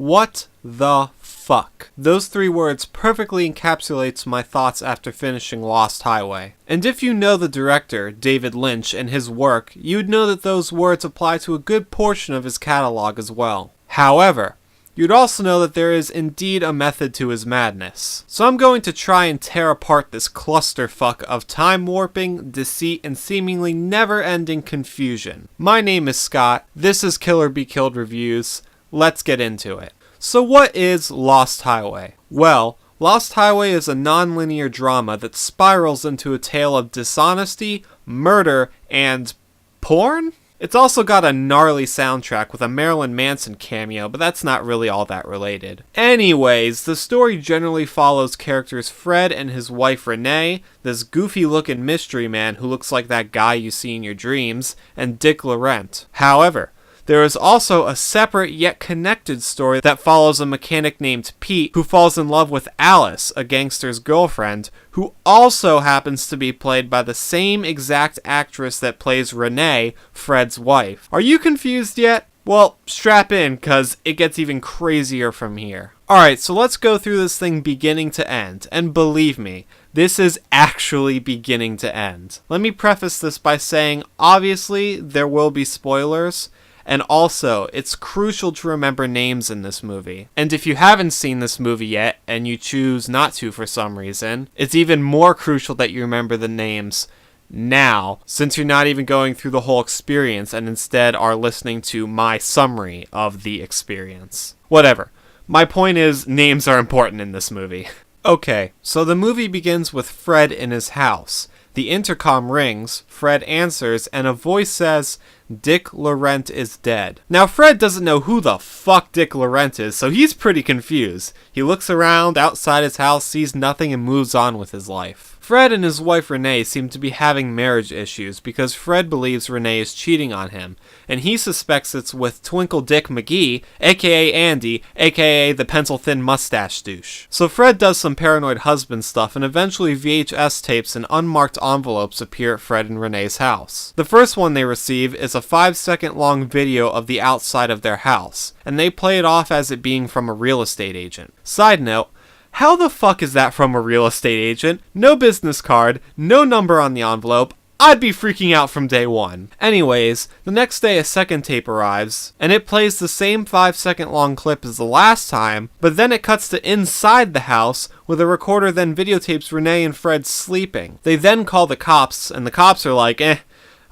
What the fuck? Those 3 words perfectly encapsulates my thoughts after finishing Lost Highway. And if you know the director, David Lynch, and his work, you'd know that those words apply to a good portion of his catalog as well. However, you'd also know that there is indeed a method to his madness. So I'm going to try and tear apart this clusterfuck of time warping, deceit, and seemingly never-ending confusion. My name is Scott, this is Killer Be Killed Reviews. Let's get into it. So what is Lost Highway? Well, Lost Highway is a non-linear drama that spirals into a tale of dishonesty, murder, and porn? It's also got a gnarly soundtrack with a Marilyn Manson cameo, but that's not really all that related. Anyways, the story generally follows characters Fred and his wife Renee, this goofy-looking mystery man who looks like that guy you see in your dreams, and Dick Laurent. However, there is also a separate yet connected story that follows a mechanic named Pete who falls in love with Alice, a gangster's girlfriend, who also happens to be played by the same exact actress that plays Renee, Fred's wife. Are you confused yet? Well, strap in, cause it gets even crazier from here. Alright, so let's go through this thing beginning to end, and believe me, this is actually beginning to end. Let me preface this by saying, obviously, there will be spoilers. And also, it's crucial to remember names in this movie. And if you haven't seen this movie yet, and you choose not to for some reason, it's even more crucial that you remember the names now, since you're not even going through the whole experience and instead are listening to my summary of the experience. Whatever. My point is, names are important in this movie. Okay, so the movie begins with Fred in his house. The intercom rings, Fred answers, and a voice says, "Dick Laurent is dead." Now, Fred doesn't know who the fuck Dick Laurent is, so he's pretty confused. He looks around outside his house, sees nothing, and moves on with his life. Fred and his wife Renee seem to be having marriage issues because Fred believes Renee is cheating on him, and he suspects it's with Twinkle Dick McGee, aka Andy, aka the pencil-thin mustache douche. So Fred does some paranoid husband stuff, and eventually VHS tapes and unmarked envelopes appear at Fred and Renee's house. The first one they receive is a 5-second long video of the outside of their house, and they play it off as it being from a real estate agent. Side note, how the fuck is that from a real estate agent? No business card, no number on the envelope. I'd be freaking out from day one. Anyways, the next day a second tape arrives, and it plays the same 5-second long clip as the last time, but then it cuts to inside the house, where the recorder then videotapes Renee and Fred sleeping. They then call the cops, and the cops are like,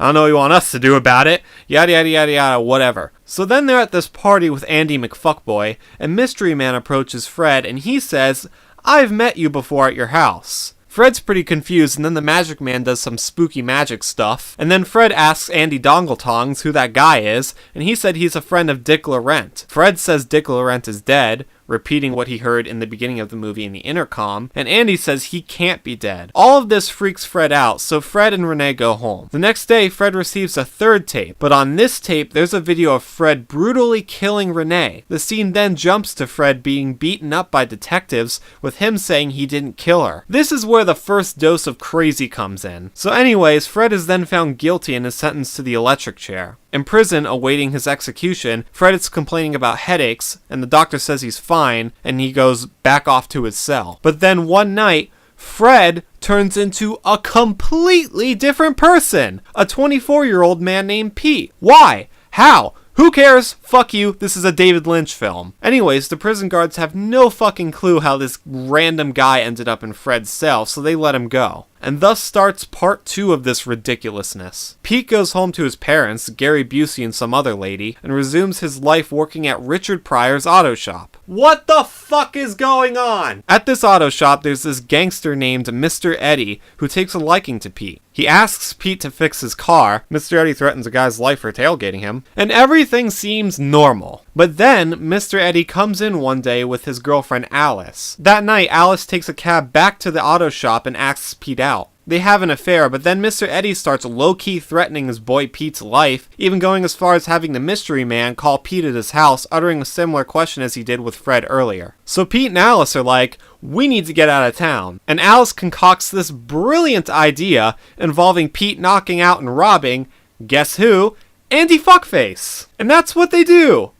I don't know what you want us to do about it, yada yada yada yada, whatever. So then they're at this party with Andy McFuckboy, and Mystery Man approaches Fred, and he says, "I've met you before at your house." Fred's pretty confused, and then the Magic Man does some spooky magic stuff, and then Fred asks Andy Dongletongs who that guy is, and he said he's a friend of Dick Laurent. Fred says Dick Laurent is dead, repeating what he heard in the beginning of the movie in the intercom, and Andy says he can't be dead. All of this freaks Fred out, so Fred and Renee go home. The next day, Fred receives a third tape, but on this tape, there's a video of Fred brutally killing Renee. The scene then jumps to Fred being beaten up by detectives, with him saying he didn't kill her. This is where the first dose of crazy comes in. So anyways, Fred is then found guilty and is sentenced to the electric chair. In prison, awaiting his execution, Fred is complaining about headaches, and the doctor says he's fine, and he goes back off to his cell. But then one night, Fred turns into a completely different person! A 24-year-old man named Pete. Why? How? Who cares? Fuck you, this is a David Lynch film. Anyways, the prison guards have no fucking clue how this random guy ended up in Fred's cell, so they let him go. And thus starts part 2 of this ridiculousness. Pete goes home to his parents, Gary Busey and some other lady, and resumes his life working at Richard Pryor's auto shop. What the fuck is going on? At this auto shop, there's this gangster named Mr. Eddie, who takes a liking to Pete. He asks Pete to fix his car, Mr. Eddie threatens a guy's life for tailgating him, and everything seems normal. But then, Mr. Eddie comes in one day with his girlfriend Alice. That night, Alice takes a cab back to the auto shop and asks Pete out. They have an affair, but then Mr. Eddie starts low-key threatening his boy Pete's life, even going as far as having the mystery man call Pete at his house, uttering a similar question as he did with Fred earlier. So Pete and Alice are like, we need to get out of town. And Alice concocts this brilliant idea involving Pete knocking out and robbing, guess who? Andy Fuckface. And that's what they do.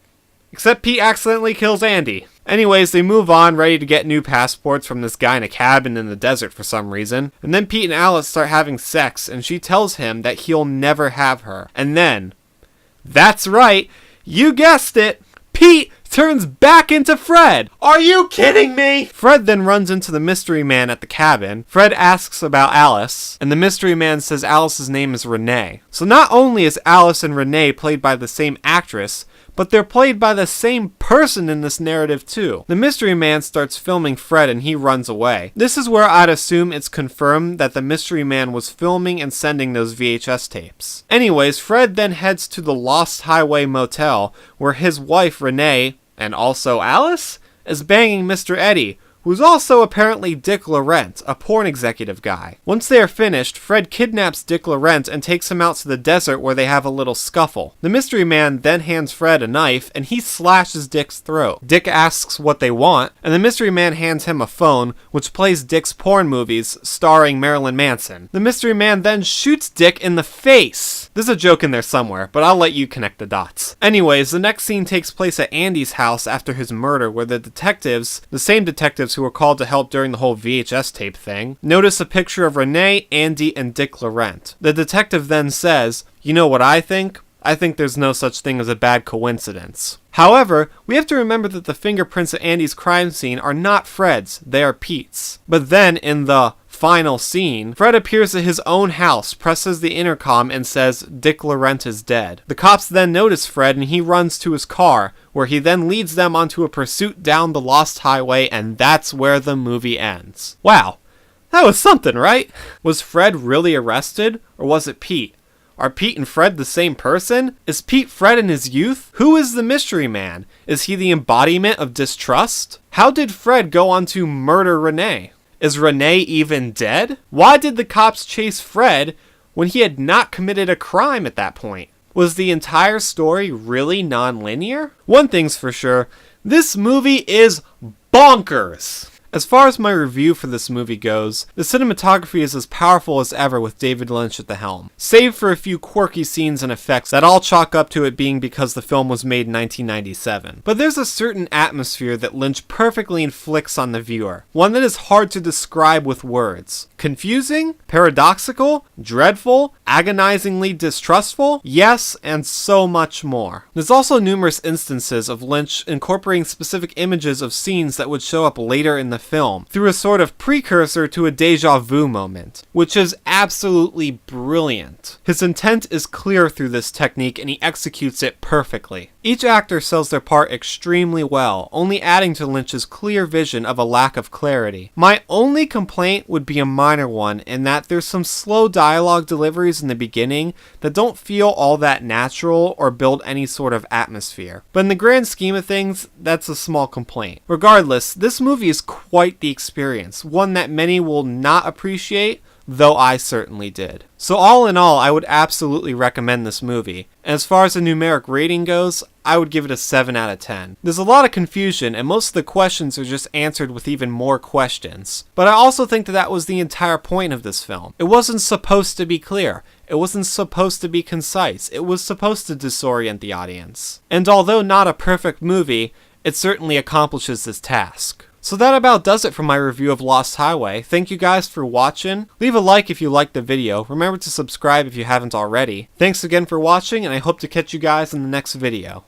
Except Pete accidentally kills Andy. Anyways, they move on, ready to get new passports from this guy in a cabin in the desert for some reason. And then Pete and Alice start having sex, and she tells him that he'll never have her. And then, that's right, you guessed it, Pete turns back into Fred. Are you kidding me? Fred then runs into the mystery man at the cabin. Fred asks about Alice, and the mystery man says Alice's name is Renee. So not only is Alice and Renee played by the same actress, but they're played by the same person in this narrative too. The mystery man starts filming Fred and he runs away. This is where I'd assume it's confirmed that the mystery man was filming and sending those VHS tapes. Anyways, Fred then heads to the Lost Highway Motel where his wife Renee, and also Alice, is banging Mr. Eddie, who's also apparently Dick Laurent, a porn executive guy. Once they are finished, Fred kidnaps Dick Laurent and takes him out to the desert where they have a little scuffle. The mystery man then hands Fred a knife and he slashes Dick's throat. Dick asks what they want, and the mystery man hands him a phone which plays Dick's porn movies starring Marilyn Manson. The mystery man then shoots Dick in the face. There's a joke in there somewhere, but I'll let you connect the dots. Anyways, the next scene takes place at Andy's house after his murder, where the detectives, the same detectives who were called to help during the whole VHS tape thing, notice a picture of Renee, Andy, and Dick Laurent. The detective then says, "You know what I think? I think there's no such thing as a bad coincidence." However, we have to remember that the fingerprints at Andy's crime scene are not Fred's, they are Pete's. But then, in the final scene, Fred appears at his own house, presses the intercom, and says, "Dick Laurent is dead." The cops then notice Fred and he runs to his car, where he then leads them onto a pursuit down the Lost Highway, and that's where the movie ends. Wow, that was something, right? Was Fred really arrested, or was it Pete? Are Pete and Fred the same person? Is Pete Fred in his youth? Who is the mystery man? Is he the embodiment of distrust? How did Fred go on to murder Renee? Is Renee even dead? Why did the cops chase Fred when he had not committed a crime at that point? Was the entire story really non-linear? One thing's for sure, this movie is bonkers! As far as my review for this movie goes, the cinematography is as powerful as ever with David Lynch at the helm, save for a few quirky scenes and effects that all chalk up to it being because the film was made in 1997. But there's a certain atmosphere that Lynch perfectly inflicts on the viewer, one that is hard to describe with words. Confusing? Paradoxical? Dreadful? Agonizingly distrustful? Yes, and so much more. There's also numerous instances of Lynch incorporating specific images of scenes that would show up later in the film, through a sort of precursor to a deja vu moment, which is absolutely brilliant. His intent is clear through this technique and he executes it perfectly. Each actor sells their part extremely well, only adding to Lynch's clear vision of a lack of clarity. My only complaint would be a minor one, in that there's some slow dialogue deliveries in the beginning that don't feel all that natural or build any sort of atmosphere. But in the grand scheme of things, that's a small complaint. Regardless, this movie is quite the experience, one that many will not appreciate, though I certainly did. So all in all, I would absolutely recommend this movie. And as far as the numeric rating goes, I would give it a 7 out of 10. There's a lot of confusion, and most of the questions are just answered with even more questions. But I also think that that was the entire point of this film. It wasn't supposed to be clear. It wasn't supposed to be concise. It was supposed to disorient the audience. And although not a perfect movie, it certainly accomplishes this task. So that about does it for my review of Lost Highway. Thank you guys for watching. Leave a like if you liked the video. Remember to subscribe if you haven't already. Thanks again for watching, and I hope to catch you guys in the next video.